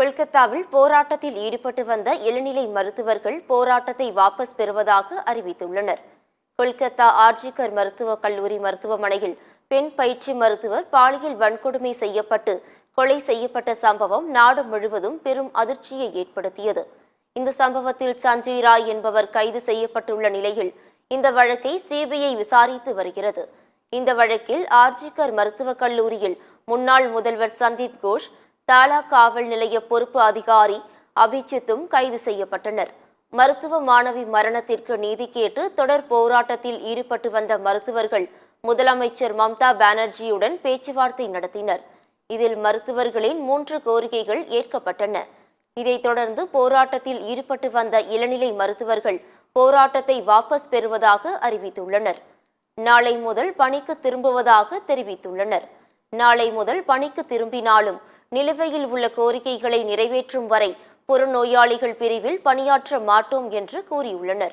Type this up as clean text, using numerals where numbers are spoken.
கொல்கத்தாவில் போராட்டத்தில் ஈடுபட்டு வந்த இளநிலை மருத்துவர்கள் போராட்டத்தை வாபஸ் பெறுவதாக அறிவித்துள்ளனர். கொல்கத்தா ஆர்ஜிகர் மருத்துவக் கல்லூரி மருத்துவமனையில் பெண் பயிற்சி மருத்துவர் பாலியல் வன்கொடுமை செய்யப்பட்டு கொலை செய்யப்பட்ட சம்பவம் நாடு முழுவதும் பெரும் அதிர்ச்சியை ஏற்படுத்தியது. இந்த சம்பவத்தில் சஞ்சய் ராய் என்பவர் கைது செய்யப்பட்டுள்ள நிலையில் இந்த வழக்கை சிபிஐ விசாரித்து வருகிறது. இந்த வழக்கில் ஆர்ஜிகர் மருத்துவக் கல்லூரியில் முன்னாள் முதல்வர் சந்தீப் கோஷ், தாலா காவல் நிலைய பொறுப்பு அதிகாரி அபிஜித்தும் கைது செய்யப்பட்டனர். மருத்துவ மாணவி மரணத்திற்கு நீதி கேட்டு தொடர் போராட்டத்தில் ஈடுபட்டு வந்த மருத்துவர்கள் முதலமைச்சர் மம்தா பானர்ஜியுடன் பேச்சுவார்த்தை நடத்தினர். இதில் மருத்துவர்களின் 3 கோரிக்கைகள் ஏற்கப்பட்டன. இதைத் தொடர்ந்து போராட்டத்தில் ஈடுபட்டு வந்த இளநிலை மருத்துவர்கள் போராட்டத்தை வாபஸ் பெறுவதாக அறிவித்துள்ளனர். நாளை முதல் பணிக்கு திரும்புவதாக தெரிவித்துள்ளனர். நாளை முதல் பணிக்கு திரும்பினாலும் நிலுவையில் உள்ள கோரிக்கைகளை நிறைவேற்றும் வரை புறநோயாளிகள் பிரிவில் பணியாற்ற மாட்டோம் என்று கூறியுள்ளனர்.